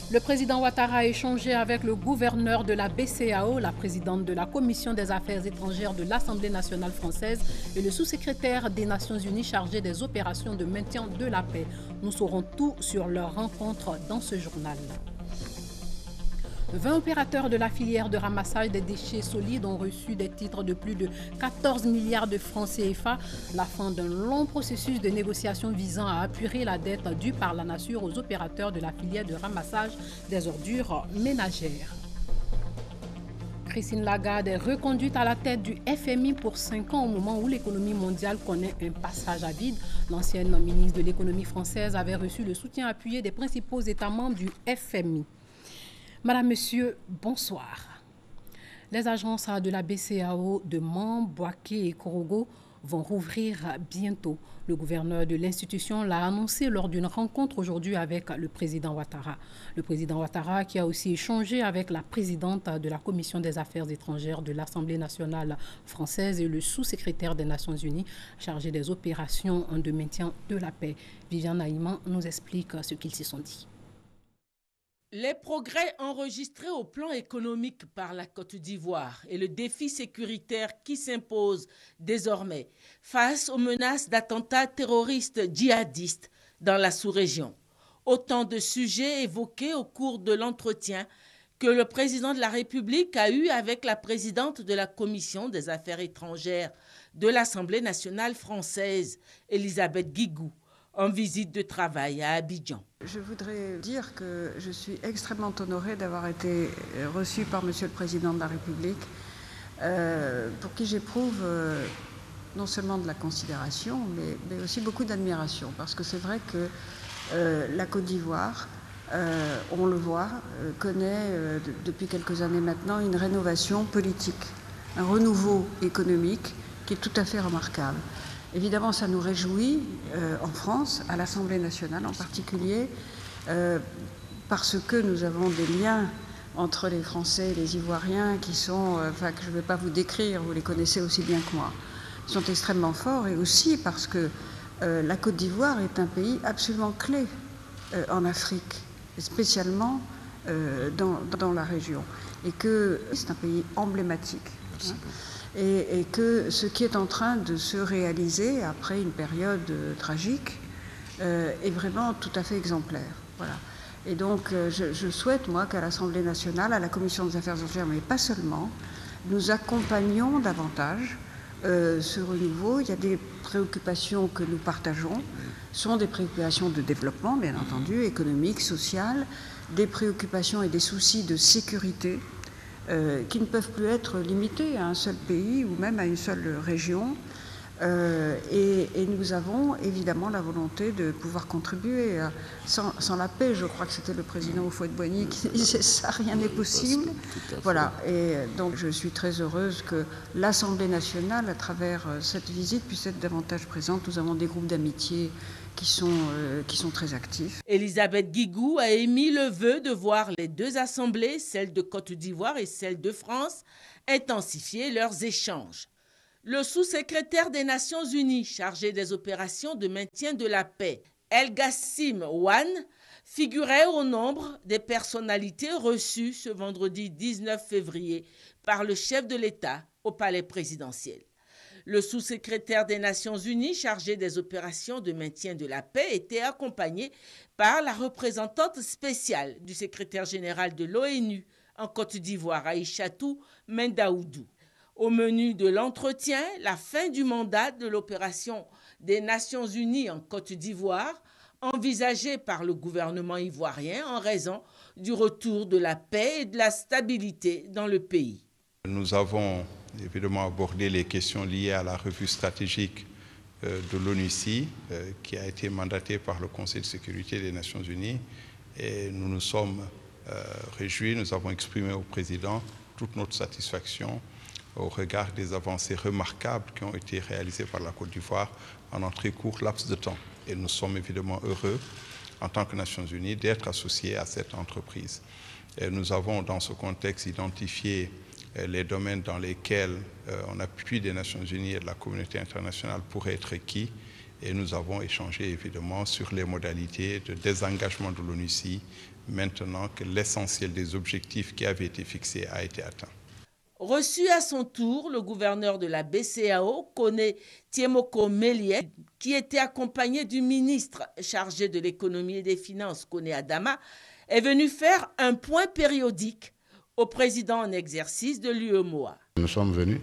Le président Ouattara a échangé avec le gouverneur de la BCEAO, la présidente de la Commission des Affaires étrangères de l'Assemblée nationale française et le sous-secrétaire des Nations Unies chargé des opérations de maintien de la paix. Nous saurons tout sur leur rencontre dans ce journal. 20 opérateurs de la filière de ramassage des déchets solides ont reçu des titres de plus de 14 milliards de francs CFA, la fin d'un long processus de négociation visant à apurer la dette due par la nature aux opérateurs de la filière de ramassage des ordures ménagères. Christine Lagarde est reconduite à la tête du FMI pour 5 ans au moment où l'économie mondiale connaît un passage à vide. L'ancienne ministre de l'économie française avait reçu le soutien appuyé des principaux États membres du FMI. Madame, Monsieur, bonsoir. Les agences de la BCEAO de Mans, Bouaké et Korogo vont rouvrir bientôt. Le gouverneur de l'institution l'a annoncé lors d'une rencontre aujourd'hui avec le président Ouattara. Le président Ouattara qui a aussi échangé avec la présidente de la Commission des Affaires étrangères de l'Assemblée nationale française et le sous-secrétaire des Nations Unies chargé des opérations de maintien de la paix. Viviane Naïman nous explique ce qu'ils s'y sont dit. Les progrès enregistrés au plan économique par la Côte d'Ivoire et le défi sécuritaire qui s'impose désormais face aux menaces d'attentats terroristes djihadistes dans la sous-région. Autant de sujets évoqués au cours de l'entretien que le président de la République a eu avec la présidente de la Commission des Affaires étrangères de l'Assemblée nationale française, Elisabeth Guigou, en visite de travail à Abidjan. Je voudrais dire que je suis extrêmement honorée d'avoir été reçue par Monsieur le Président de la République, pour qui j'éprouve non seulement de la considération, mais aussi beaucoup d'admiration, parce que c'est vrai que la Côte d'Ivoire, on le voit, connaît depuis quelques années maintenant une rénovation politique, un renouveau économique qui est tout à fait remarquable. Évidemment, ça nous réjouit en France, à l'Assemblée nationale en particulier, parce que nous avons des liens entre les Français et les Ivoiriens qui sont, que je ne vais pas vous décrire, vous les connaissez aussi bien que moi, qui sont extrêmement forts, et aussi parce que la Côte d'Ivoire est un pays absolument clé en Afrique, spécialement dans la région, et que c'est un pays emblématique. Hein, et que ce qui est en train de se réaliser après une période tragique est vraiment tout à fait exemplaire. Voilà. Et donc je souhaite, moi, qu'à l'Assemblée nationale, à la Commission des Affaires étrangères, mais pas seulement, nous accompagnions davantage ce renouveau. Il y a des préoccupations que nous partageons, ce sont des préoccupations de développement, bien entendu, économique, social, des préoccupations et des soucis de sécurité, qui ne peuvent plus être limités à un seul pays ou même à une seule région. Et nous avons évidemment la volonté de pouvoir contribuer. Sans la paix, je crois que c'était le président Houphouët-Boigny qui disait ça, rien n'est possible. Voilà, et donc je suis très heureuse que l'Assemblée nationale, à travers cette visite, puisse être davantage présente. Nous avons des groupes d'amitié qui sont très actifs. Elisabeth Guigou a émis le vœu de voir les deux assemblées, celle de Côte d'Ivoire et celle de France, intensifier leurs échanges. Le sous-secrétaire des Nations Unies chargé des opérations de maintien de la paix, El Gassim Ouane, figurait au nombre des personnalités reçues ce vendredi 19 février par le chef de l'État au palais présidentiel. Le sous-secrétaire des Nations Unies chargé des opérations de maintien de la paix était accompagné par la représentante spéciale du secrétaire général de l'ONU en Côte d'Ivoire, Aïchatou Mendaoudou. Au menu de l'entretien, la fin du mandat de l'opération des Nations Unies en Côte d'Ivoire, envisagée par le gouvernement ivoirien en raison du retour de la paix et de la stabilité dans le pays. Nous avons évidemment abordé les questions liées à la revue stratégique de l'ONUCI, qui a été mandatée par le Conseil de sécurité des Nations Unies. Et nous nous sommes réjouis, nous avons exprimé au président toute notre satisfaction au regard des avancées remarquables qui ont été réalisées par la Côte d'Ivoire en un très court laps de temps. Et nous sommes évidemment heureux, en tant que Nations Unies, d'être associés à cette entreprise. Et nous avons, dans ce contexte, identifié les domaines dans lesquels un appui des Nations Unies et de la communauté internationale pourrait être requis, et nous avons échangé évidemment sur les modalités de désengagement de l'ONUCI maintenant que l'essentiel des objectifs qui avaient été fixés a été atteint. Reçu à son tour, le gouverneur de la BCEAO, Kone Tiemoko-Melie, qui était accompagné du ministre chargé de l'économie et des finances, Kone Adama, est venu faire un point périodique au président en exercice de l'UEMOA. Nous sommes venus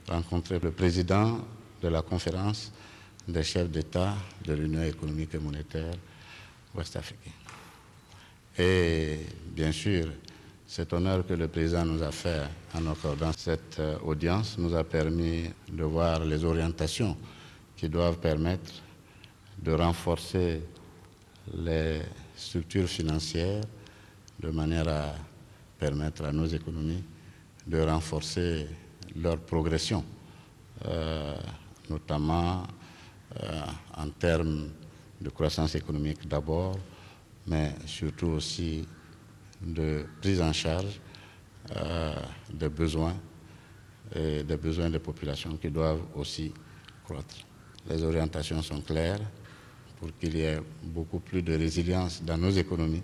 rencontrer le président de la conférence des chefs d'État de l'Union économique et monétaire ouest-africaine. Et bien sûr, cet honneur que le président nous a fait en accordant cette audience nous a permis de voir les orientations qui doivent permettre de renforcer les structures financières de manière à permettre à nos économies de renforcer leur progression, notamment en termes de croissance économique d'abord, mais surtout aussi de prise en charge des besoins et des besoins des populations qui doivent aussi croître. Les orientations sont claires pour qu'il y ait beaucoup plus de résilience dans nos économies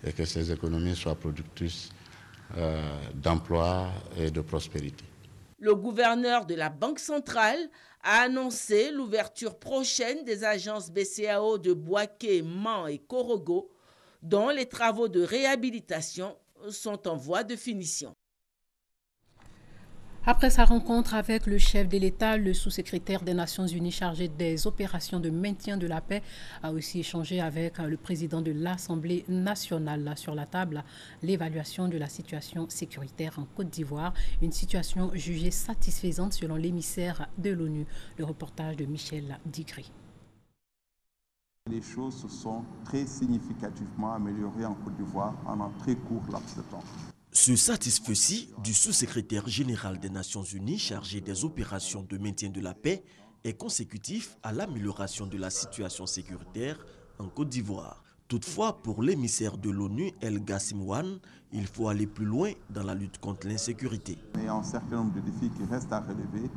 et que ces économies soient productrices d'emploi et de prospérité. Le gouverneur de la Banque centrale a annoncé l'ouverture prochaine des agences BCEAO de Bouaké, Mans et Korogo, dont les travaux de réhabilitation sont en voie de finition. Après sa rencontre avec le chef de l'État, le sous-secrétaire des Nations Unies chargé des opérations de maintien de la paix a aussi échangé avec le président de l'Assemblée nationale. Sur la table, l'évaluation de la situation sécuritaire en Côte d'Ivoire, une situation jugée satisfaisante selon l'émissaire de l'ONU. Le reportage de Michel Digri. Les choses se sont très significativement améliorées en Côte d'Ivoire en un très court laps de temps. Ce satisfecit du sous-secrétaire général des Nations Unies chargé des opérations de maintien de la paix est consécutif à l'amélioration de la situation sécuritaire en Côte d'Ivoire. Toutefois, pour l'émissaire de l'ONU, El Gassimouane, il faut aller plus loin dans la lutte contre l'insécurité. Il y a un certain nombre de défis qui restent à relever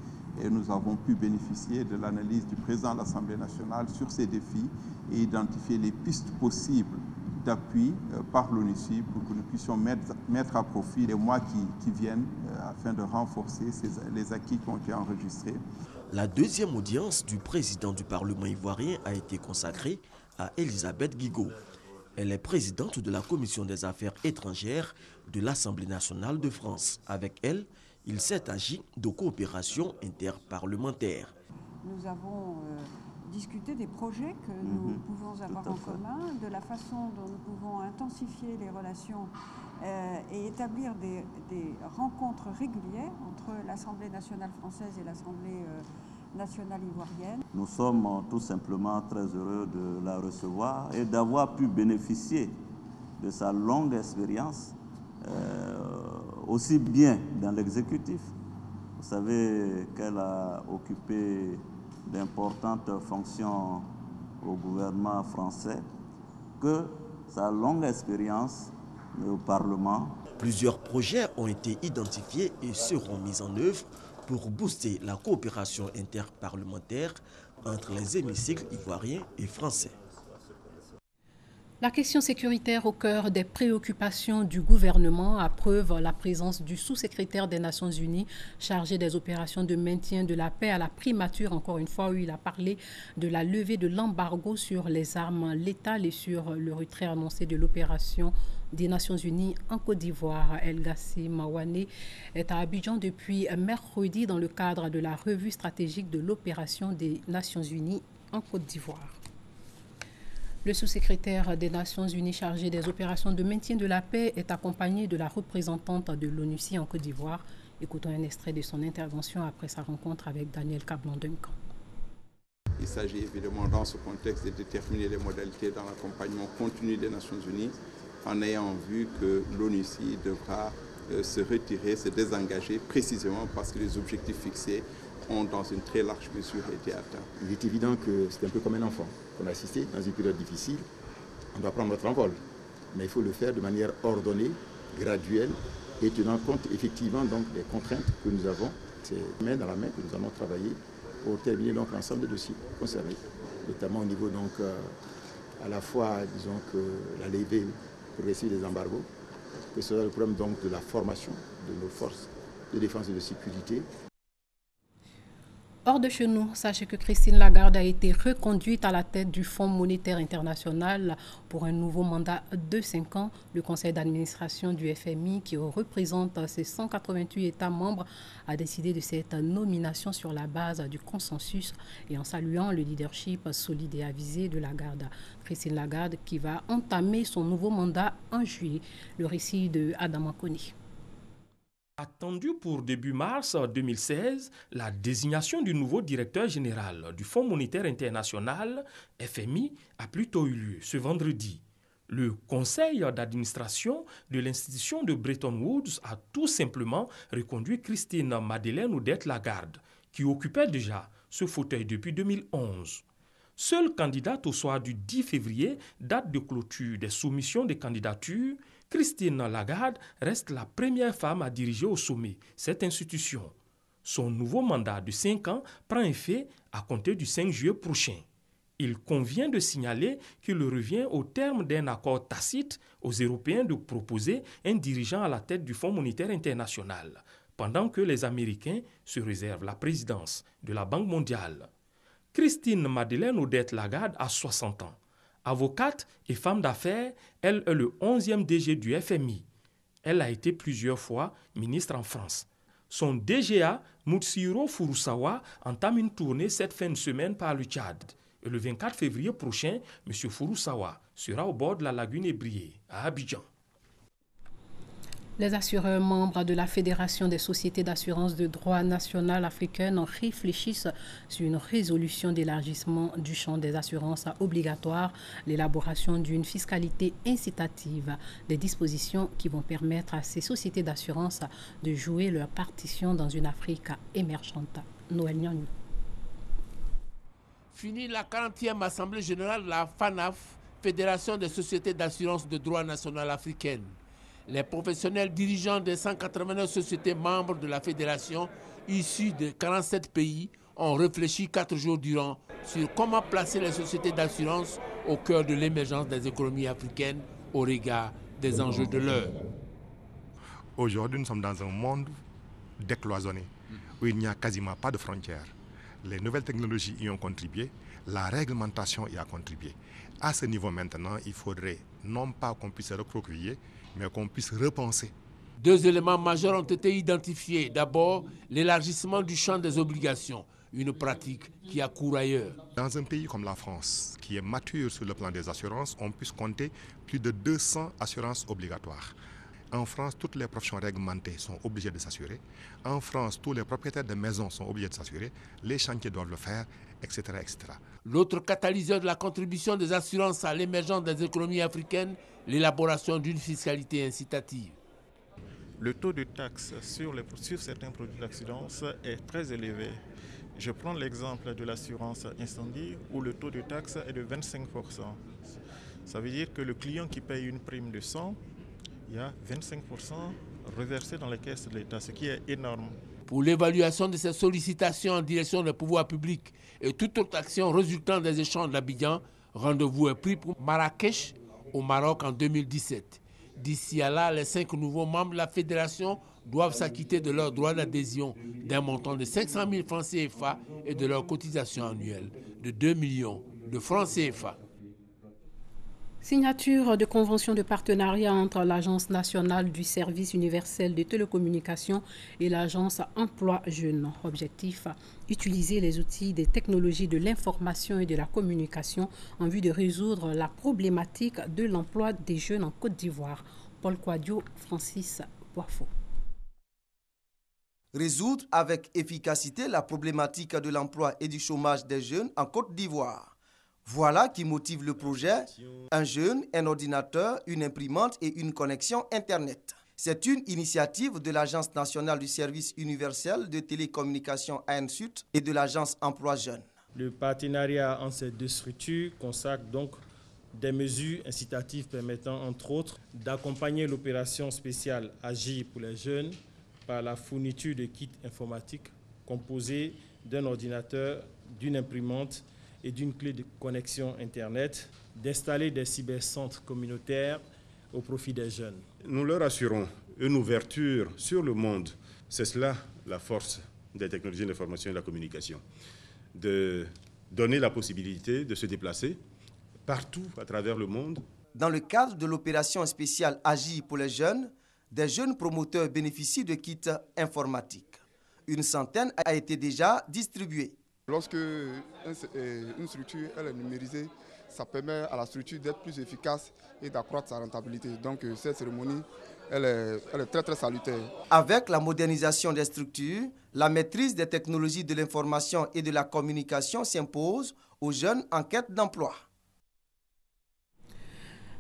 et nous avons pu bénéficier de l'analyse du président de l'Assemblée nationale sur ces défis et identifier les pistes possibles d'appui par l'ONUCI pour que nous puissions mettre à profit les mois qui viennent afin de renforcer les acquis qui ont été enregistrés. La deuxième audience du président du Parlement ivoirien a été consacrée à Elisabeth Guigo. Elle est présidente de la Commission des Affaires étrangères de l'Assemblée nationale de France. Avec elle, il s'est agi de coopération interparlementaire. Nous avons discuter des projets que nous pouvons avoir en commun, de la façon dont nous pouvons intensifier les relations et établir des rencontres régulières entre l'Assemblée nationale française et l'Assemblée nationale ivoirienne. Nous sommes tout simplement très heureux de la recevoir et d'avoir pu bénéficier de sa longue expérience, aussi bien dans l'exécutif. Vous savez qu'elle a occupé d'importantes fonctions au gouvernement français, que sa longue expérience au Parlement. Plusieurs projets ont été identifiés et seront mis en œuvre pour booster la coopération interparlementaire entre les hémicycles ivoiriens et français. La question sécuritaire au cœur des préoccupations du gouvernement, à preuve la présence du sous-secrétaire des Nations Unies chargé des opérations de maintien de la paix à la primature, encore une fois, où il a parlé de la levée de l'embargo sur les armes létales et sur le retrait annoncé de l'opération des Nations Unies en Côte d'Ivoire. El Gassimouane est à Abidjan depuis mercredi dans le cadre de la revue stratégique de l'opération des Nations Unies en Côte d'Ivoire. Le sous-secrétaire des Nations Unies chargé des opérations de maintien de la paix est accompagné de la représentante de l'ONUCI en Côte d'Ivoire. Écoutons un extrait de son intervention après sa rencontre avec Daniel Kablan-Duncan. Il s'agit évidemment dans ce contexte de déterminer les modalités dans l'accompagnement continu des Nations Unies en ayant vu que l'ONUCI devra se retirer, se désengager précisément parce que les objectifs fixés ont dans une très large mesure été atteints. Il est évident que c'est un peu comme un enfant qu'on a assisté dans une période difficile. On doit prendre notre envol, mais il faut le faire de manière ordonnée, graduelle et tenant compte effectivement donc des contraintes que nous avons. C'est main dans la main que nous allons travailler pour terminer donc l'ensemble des dossiers concernés. notamment au niveau donc à la fois, disons que la levée progressive des embargos, que ce soit le problème donc de la formation de nos forces de défense et de sécurité. Hors de chez nous, sachez que Christine Lagarde a été reconduite à la tête du Fonds monétaire international pour un nouveau mandat de 5 ans. Le conseil d'administration du FMI, qui représente ses 188 États membres, a décidé de cette nomination sur la base du consensus et en saluant le leadership solide et avisé de Lagarde. Christine Lagarde qui va entamer son nouveau mandat en juillet. Le récit de Adam Akoni. Attendu pour début mars 2016, la désignation du nouveau directeur général du Fonds monétaire international, FMI, a plutôt eu lieu ce vendredi. Le conseil d'administration de l'institution de Bretton Woods a tout simplement reconduit Christine Madeleine Odette Lagarde, qui occupait déjà ce fauteuil depuis 2011. Seule candidate au soir du 10 février, date de clôture des soumissions des candidatures, Christine Lagarde reste la première femme à diriger au sommet cette institution. Son nouveau mandat de 5 ans prend effet à compter du 5 juillet prochain. Il convient de signaler qu'il revient au terme d'un accord tacite aux Européens de proposer un dirigeant à la tête du Fonds monétaire international, pendant que les Américains se réservent la présidence de la Banque mondiale. Christine Madeleine Odette Lagarde a 60 ans. Avocate et femme d'affaires, elle est le 11e DG du FMI. Elle a été plusieurs fois ministre en France. Son DGA, Moutsiro Furusawa, entame une tournée cette fin de semaine par le Tchad. Et le 24 février prochain, M. Furusawa sera au bord de la lagune Ébriée, à Abidjan. Les assureurs membres de la Fédération des sociétés d'assurance de droit national africaine réfléchissent sur une résolution d'élargissement du champ des assurances obligatoires, l'élaboration d'une fiscalité incitative, des dispositions qui vont permettre à ces sociétés d'assurance de jouer leur partition dans une Afrique émergente. Noël Nyanyou. Fini la 40e Assemblée générale de la FANAF, Fédération des sociétés d'assurance de droit national africaine. Les professionnels dirigeants des 189 sociétés membres de la fédération, issus de 47 pays, ont réfléchi 4 jours durant sur comment placer les sociétés d'assurance au cœur de l'émergence des économies africaines au regard des enjeux de l'heure. Aujourd'hui, nous sommes dans un monde décloisonné, où il n'y a quasiment pas de frontières. Les nouvelles technologies y ont contribué, la réglementation y a contribué. À ce niveau maintenant, il faudrait non pas qu'on puisse se recroqueviller, mais qu'on puisse repenser. 2 éléments majeurs ont été identifiés. D'abord, l'élargissement du champ des obligations, une pratique qui a cours ailleurs. Dans un pays comme la France, qui est mature sur le plan des assurances, on puisse compter plus de 200 assurances obligatoires. En France, toutes les professions réglementées sont obligées de s'assurer. En France, tous les propriétaires de maisons sont obligés de s'assurer. Les chantiers doivent le faire, etc., etc. L'autre catalyseur de la contribution des assurances à l'émergence des économies africaines, l'élaboration d'une fiscalité incitative. Le taux de taxe sur certains produits d'assurance est très élevé. Je prends l'exemple de l'assurance incendie où le taux de taxe est de 25%. Ça veut dire que le client qui paye une prime de 100, il y a 25% reversé dans les caisses de l'État, ce qui est énorme. Pour l'évaluation de ces sollicitations en direction des pouvoirs publics et toute autre action résultant des échanges d'Abidjan, rendez-vous est pris pour Marrakech au Maroc en 2017. D'ici à là, les 5 nouveaux membres de la fédération doivent s'acquitter de leurs droits d'adhésion d'un montant de 500 000 francs CFA et de leur cotisation annuelle de 2 millions de francs CFA. Signature de convention de partenariat entre l'Agence nationale du service universel de télécommunications et l'Agence Emploi Jeunes. Objectif, utiliser les outils des technologies de l'information et de la communication en vue de résoudre la problématique de l'emploi des jeunes en Côte d'Ivoire. Paul Quadio, Francis Boifo. Résoudre avec efficacité la problématique de l'emploi et du chômage des jeunes en Côte d'Ivoire. Voilà qui motive le projet, un jeune, un ordinateur, une imprimante et une connexion Internet. C'est une initiative de l'Agence nationale du service universel de télécommunications ANSUT et de l'Agence Emploi Jeunes. Le partenariat entre ces 2 structures consacre donc des mesures incitatives permettant entre autres d'accompagner l'opération spéciale Agir pour les jeunes par la fourniture de kits informatiques composés d'un ordinateur, d'une imprimante et d'une clé de connexion Internet, d'installer des cybercentres communautaires au profit des jeunes. Nous leur assurons une ouverture sur le monde. C'est cela la force des technologies de l'information et de la communication. De donner la possibilité de se déplacer partout à travers le monde. Dans le cadre de l'opération spéciale Agir pour les jeunes, des jeunes promoteurs bénéficient de kits informatiques. Une centaine a été déjà distribuée. Lorsque une structure est numérisée, ça permet à la structure d'être plus efficace et d'accroître sa rentabilité. Donc cette cérémonie, elle est très très salutaire. Avec la modernisation des structures, la maîtrise des technologies de l'information et de la communication s'impose aux jeunes en quête d'emploi.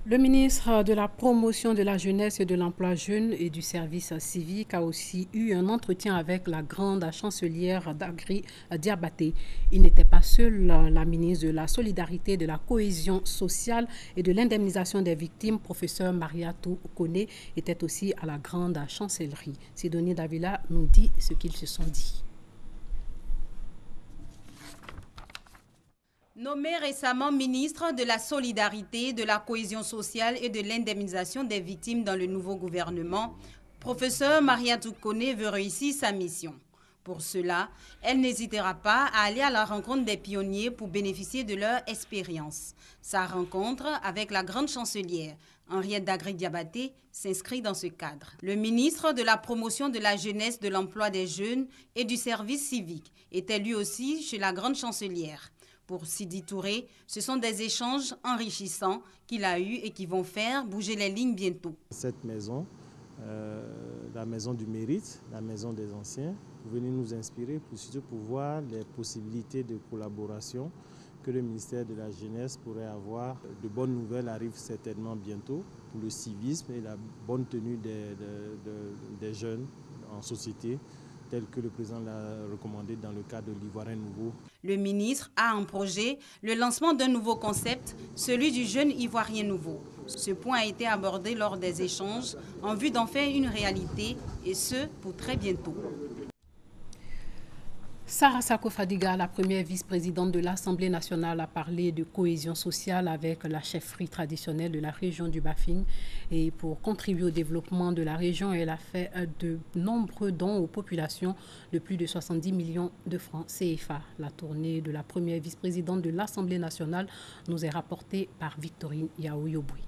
Le ministre de la Promotion de la Jeunesse et de l'Emploi jeune et du service civique a aussi eu un entretien avec la grande chancelière d'Agri Diabaté. Il n'était pas seul. La ministre de la Solidarité, de la Cohésion sociale et de l'indemnisation des victimes, professeur Mariatou Kone, était aussi à la grande chancellerie. Sidonie Davila nous dit ce qu'ils se sont dit. Nommé récemment ministre de la Solidarité, de la Cohésion sociale et de l'indemnisation des victimes dans le nouveau gouvernement, professeur Mariatou Kone veut réussir sa mission. Pour cela, elle n'hésitera pas à aller à la rencontre des pionniers pour bénéficier de leur expérience. Sa rencontre avec la grande chancelière, Henriette Dagri Diabaté, s'inscrit dans ce cadre. Le ministre de la Promotion de la Jeunesse, de l'Emploi des Jeunes et du Service civique était lui aussi chez la grande chancelière. Pour Sidi Touré, ce sont des échanges enrichissants qu'il a eus et qui vont faire bouger les lignes bientôt. Cette maison, la maison du mérite, la maison des anciens, pour venir nous inspirer, pour surtout pour voir les possibilités de collaboration que le ministère de la Jeunesse pourrait avoir. De bonnes nouvelles arrivent certainement bientôt pour le civisme et la bonne tenue des jeunes en société, tel que le président l'a recommandé dans le cadre de l'Ivoirien Nouveau. Le ministre a en projet le lancement d'un nouveau concept, celui du jeune Ivoirien Nouveau. Ce point a été abordé lors des échanges en vue d'en faire une réalité, et ce, pour très bientôt. Sarah Sako Fadiga, la première vice-présidente de l'Assemblée nationale, a parlé de cohésion sociale avec la chefferie traditionnelle de la région du Bafing. Et pour contribuer au développement de la région, elle a fait de nombreux dons aux populations de plus de 70 millions de francs CFA. La tournée de la première vice-présidente de l'Assemblée nationale nous est rapportée par Victorine Yaouyobui.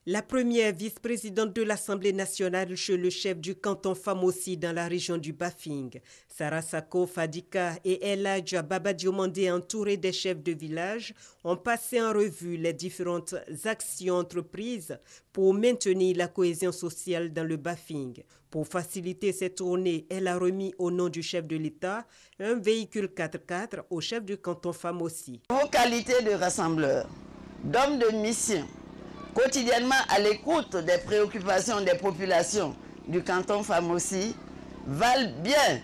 La première vice-présidente de l'Assemblée nationale chez le chef du canton Famossi dans la région du Bafing, Sarah Sako Fadika et Eladja Baba Diomandé, entourés des chefs de village, ont passé en revue les différentes actions entreprises pour maintenir la cohésion sociale dans le Bafing. Pour faciliter cette tournée, elle a remis au nom du chef de l'État un véhicule 4x4 au chef du canton Famossi. Vos qualités de rassembleur, d'homme de mission, quotidiennement à l'écoute des préoccupations des populations du canton Famossi, valent bien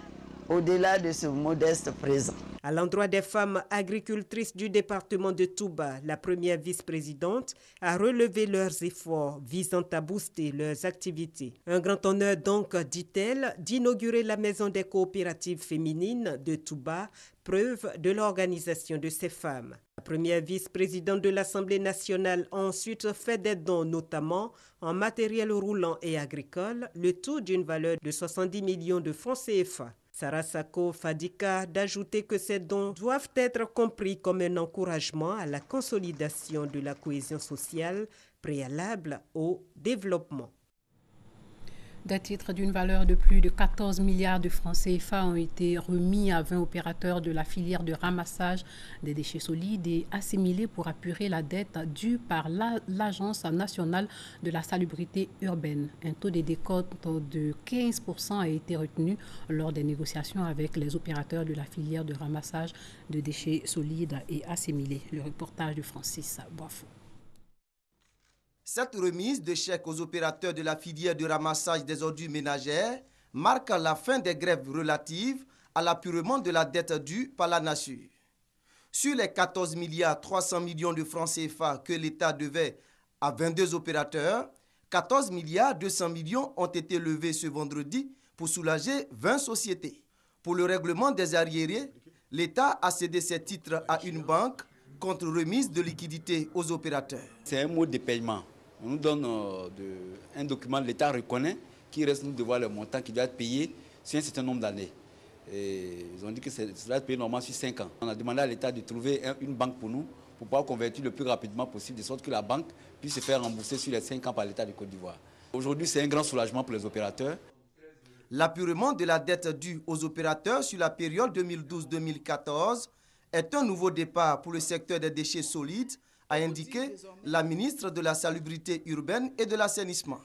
au-delà de ce modeste présent. À l'endroit des femmes agricultrices du département de Touba, la première vice-présidente a relevé leurs efforts visant à booster leurs activités. Un grand honneur donc, dit-elle, d'inaugurer la maison des coopératives féminines de Touba, preuve de l'organisation de ces femmes. La première vice-présidente de l'Assemblée nationale a ensuite fait des dons, notamment en matériel roulant et agricole, le tout d'une valeur de 70 millions de francs CFA. Sarah Sako Fadika d'ajouter que ces dons doivent être compris comme un encouragement à la consolidation de la cohésion sociale préalable au développement. Des titres d'une valeur de plus de 14 milliards de francs CFA ont été remis à 20 opérateurs de la filière de ramassage des déchets solides et assimilés pour apurer la dette due par l'Agence nationale de la salubrité urbaine. Un taux de décompte de 15% a été retenu lors des négociations avec les opérateurs de la filière de ramassage de déchets solides et assimilés. Le reportage de Francis Boifou. Cette remise de chèques aux opérateurs de la filière de ramassage des ordures ménagères marque la fin des grèves relatives à l'apurement de la dette due par la nature. Sur les 14 milliards 300 millions de francs CFA que l'État devait à 22 opérateurs, 14 milliards 200 millions ont été levés ce vendredi pour soulager 20 sociétés. Pour le règlement des arriérés, L'État a cédé ses titres à une banque contre remise de liquidités aux opérateurs. C'est un mode de paiement. On nous donne un document, l'État reconnaît qu'il reste nous devoir le montant qui doit être payé sur un certain nombre d'années. Ils ont dit que cela doit être payé normalement sur 5 ans. On a demandé à l'État de trouver une banque pour nous, pour pouvoir convertir le plus rapidement possible, de sorte que la banque puisse se faire rembourser sur les 5 ans par l'État de Côte d'Ivoire. Aujourd'hui, c'est un grand soulagement pour les opérateurs. L'apurement de la dette due aux opérateurs sur la période 2012-2014 est un nouveau départ pour le secteur des déchets solides, a indiqué la ministre de la Salubrité urbaine et de l'Assainissement.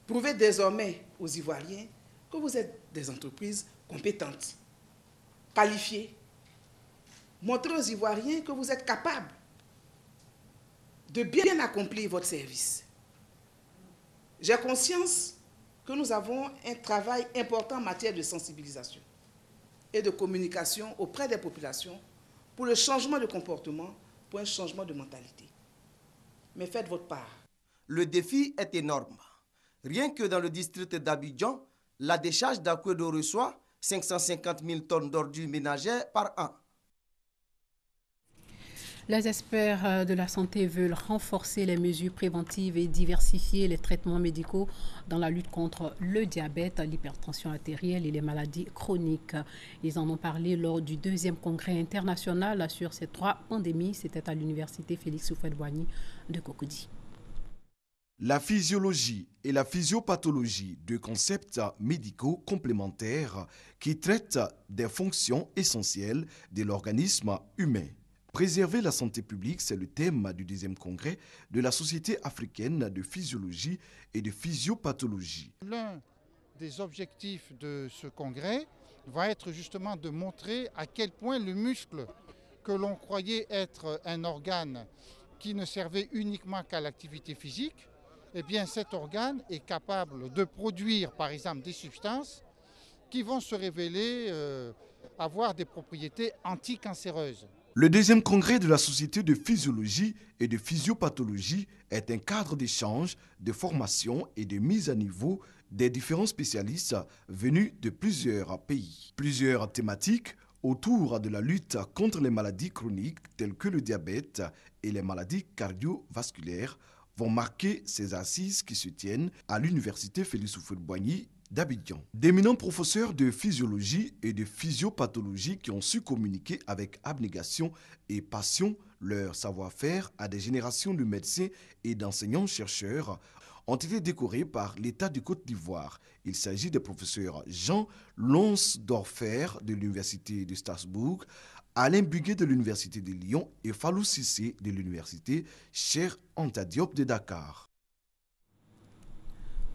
Prouvez désormais aux Ivoiriens que vous êtes des entreprises compétentes, qualifiées. Montrez aux Ivoiriens que vous êtes capables de bien accomplir votre service. J'ai conscience que nous avons un travail important en matière de sensibilisation et de communication auprès des populations pour le changement de comportement, pour un changement de mentalité. Mais faites votre part. Le défi est énorme. Rien que dans le district d'Abidjan, la décharge d'Akwédo reçoit 550 000 tonnes d'ordures ménagères par an. Les experts de la santé veulent renforcer les mesures préventives et diversifier les traitements médicaux dans la lutte contre le diabète, l'hypertension artérielle et les maladies chroniques. Ils en ont parlé lors du 2e congrès international sur ces 3 pandémies. C'était à l'université Félix Houphouët-Boigny de Cocody. La physiologie et la physiopathologie, 2 concepts médicaux complémentaires qui traitent des fonctions essentielles de l'organisme humain. Préserver la santé publique, c'est le thème du 2e congrès de la Société africaine de physiologie et de physiopathologie. L'un des objectifs de ce congrès va être justement de montrer à quel point le muscle, que l'on croyait être un organe qui ne servait uniquement qu'à l'activité physique, eh bien cet organe est capable de produire par exemple des substances qui vont se révéler avoir des propriétés anticancéreuses. Le 2e congrès de la Société de physiologie et de physiopathologie est un cadre d'échange, de formation et de mise à niveau des différents spécialistes venus de plusieurs pays. Plusieurs thématiques autour de la lutte contre les maladies chroniques telles que le diabète et les maladies cardiovasculaires vont marquer ces assises qui se tiennent à l'université Félix Houphouët-Boigny d'Abidjan. D'éminents professeurs de physiologie et de physiopathologie qui ont su communiquer avec abnégation et passion leur savoir-faire à des générations de médecins et d'enseignants-chercheurs ont été décorés par l'État de Côte d'Ivoire. Il s'agit des professeurs Jean Lonsdorfer de l'université de Strasbourg, Alain Buguet de l'université de Lyon et Fallou Cissé de l'université Cheikh Anta Diop de Dakar.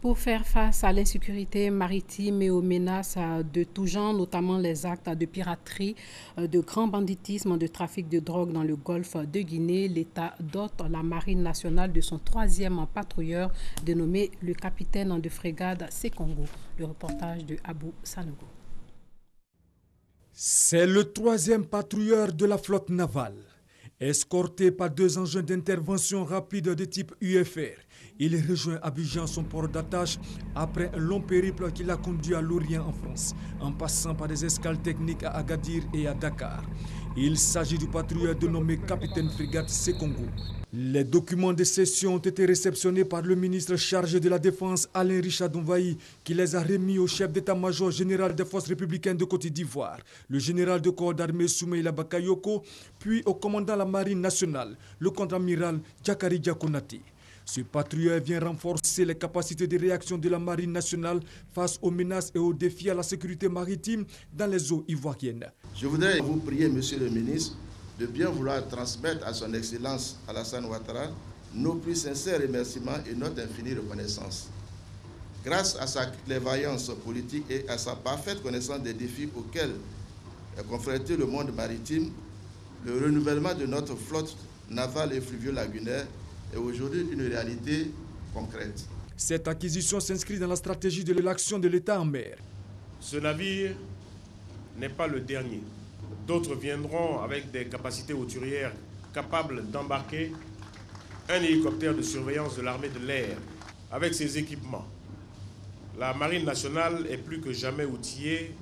Pour faire face à l'insécurité maritime et aux menaces de tout genre, notamment les actes de piraterie, de grand banditisme, de trafic de drogue dans le golfe de Guinée, l'État dote la Marine nationale de son 3e patrouilleur dénommé le capitaine de frégate Sekongo. Le reportage de Abou Sanogo. C'est le 3e patrouilleur de la flotte navale. Escorté par 2 engins d'intervention rapide de type UFR, il rejoint Abidjan, son port d'attache, après un long périple qui l'a conduit à Lorient en France, en passant par des escales techniques à Agadir et à Dakar. Il s'agit du patrouilleur dénommé capitaine frégate Sekongo. Les documents de cession ont été réceptionnés par le ministre chargé de la Défense, Alain Richard Donvaï, qui les a remis au chef d'état-major général des forces républicaines de Côte d'Ivoire, le général de corps d'armée Soumeïla Bakayoko, puis au commandant de la Marine nationale, le contre-amiral Djakari Diakonati. Ce patrouilleur vient renforcer les capacités de réaction de la Marine nationale face aux menaces et aux défis à la sécurité maritime dans les eaux ivoiriennes. Je voudrais vous prier, monsieur le ministre, de bien vouloir transmettre à son Excellence Alassane Ouattara nos plus sincères remerciements et notre infinie reconnaissance. Grâce à sa clairvoyance politique et à sa parfaite connaissance des défis auxquels est confronté le monde maritime, le renouvellement de notre flotte navale et fluvio-lagunaire est aujourd'hui une réalité concrète. Cette acquisition s'inscrit dans la stratégie de l'action de l'État en mer. Ce navire n'est pas le dernier. D'autres viendront avec des capacités hauturières capables d'embarquer un hélicoptère de surveillance de l'armée de l'air avec ses équipements. La Marine nationale est plus que jamais outillée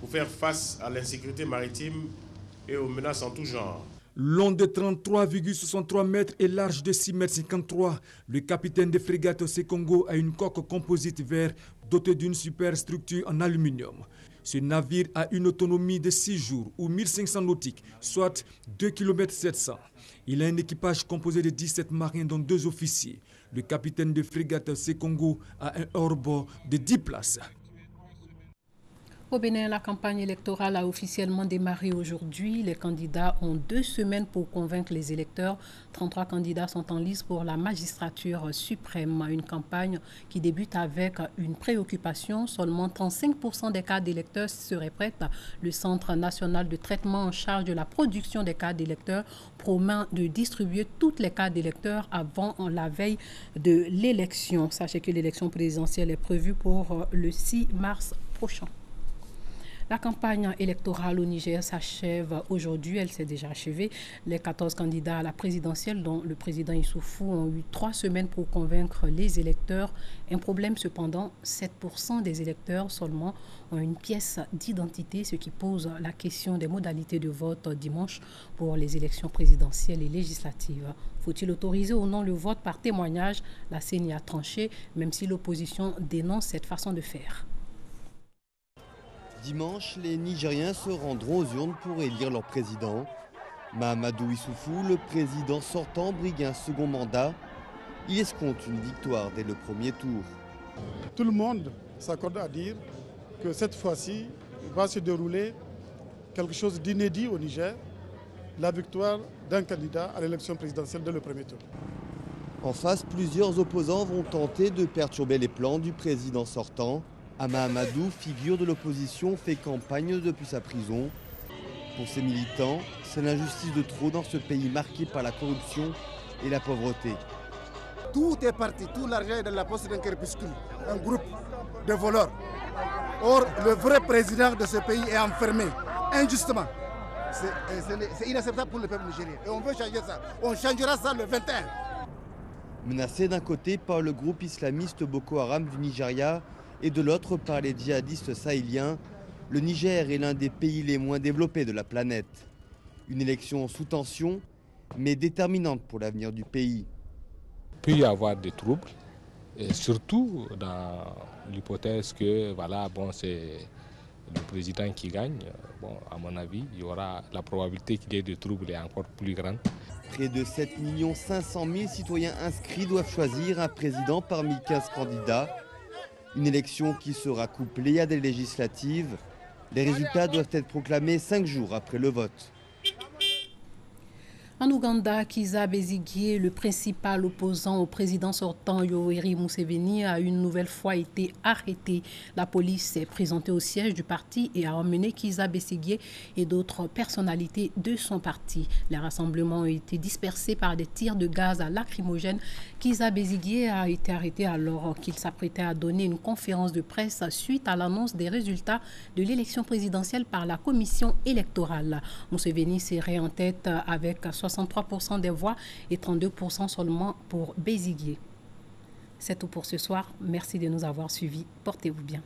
pour faire face à l'insécurité maritime et aux menaces en tout genre. Long de 33,63 mètres et large de 6,53 mètres, le capitaine de frégate Sekongo a une coque composite vert dotée d'une superstructure en aluminium. Ce navire a une autonomie de 6 jours ou 1500 nautiques, soit 2,7 km. Il a un équipage composé de 17 marins dont 2 officiers. Le capitaine de frégate Sekongo a un hors-bord de 10 places. Au Bénin, la campagne électorale a officiellement démarré aujourd'hui. Les candidats ont 2 semaines pour convaincre les électeurs. 33 candidats sont en lice pour la magistrature suprême. Une campagne qui débute avec une préoccupation. Seulement 35% des cartes d'électeurs seraient prêtes. Le Centre national de traitement en charge de la production des cartes d'électeurs promet de distribuer toutes les cartes d'électeurs avant la veille de l'élection. Sachez que l'élection présidentielle est prévue pour le 6 mars prochain. La campagne électorale au Niger s'achève aujourd'hui, elle s'est déjà achevée. Les 14 candidats à la présidentielle, dont le président Issoufou, ont eu 3 semaines pour convaincre les électeurs. Un problème cependant, 7% des électeurs seulement ont une pièce d'identité, ce qui pose la question des modalités de vote dimanche pour les élections présidentielles et législatives. Faut-il autoriser ou non le vote par témoignage? La CENI a tranché, même si l'opposition dénonce cette façon de faire. Dimanche, les Nigériens se rendront aux urnes pour élire leur président. Mahamadou Issoufou, le président sortant, brigue un second mandat. Il escompte une victoire dès le premier tour. Tout le monde s'accorde à dire que cette fois-ci va se dérouler quelque chose d'inédit au Niger, la victoire d'un candidat à l'élection présidentielle dès le premier tour. En face, plusieurs opposants vont tenter de perturber les plans du président sortant. Mahamadou, figure de l'opposition, fait campagne depuis sa prison. Pour ses militants, c'est l'injustice de trop dans ce pays marqué par la corruption et la pauvreté. Tout est parti, tout l'argent est dans la poche d'un crépuscule, un groupe de voleurs. Or, le vrai président de ce pays est enfermé, injustement. C'est inacceptable pour le peuple nigérien. Et on veut changer ça. On changera ça le 21. Menacé d'un côté par le groupe islamiste Boko Haram du Nigeria, et de l'autre par les djihadistes sahéliens, le Niger est l'un des pays les moins développés de la planète. Une élection sous tension, mais déterminante pour l'avenir du pays. Il peut y avoir des troubles, et surtout dans l'hypothèse que c'est le président qui gagne. À mon avis, il y aura la probabilité qu'il y ait des troubles est encore plus grande. Près de 7 500 000 citoyens inscrits doivent choisir un président parmi 15 candidats. Une élection qui sera couplée à des législatives. Les résultats doivent être proclamés 5 jours après le vote. En Ouganda, Kizza Besigye, le principal opposant au président sortant Yoweri Museveni, a une nouvelle fois été arrêté. La police s'est présentée au siège du parti et a emmené Kizza Besigye et d'autres personnalités de son parti. Les rassemblements ont été dispersés par des tirs de gaz à lacrymogène. Kizza Besigye a été arrêté alors qu'il s'apprêtait à donner une conférence de presse suite à l'annonce des résultats de l'élection présidentielle par la commission électorale. Museveni serait en tête avec 63% des voix et 32% seulement pour Besigye. C'est tout pour ce soir. Merci de nous avoir suivis. Portez-vous bien.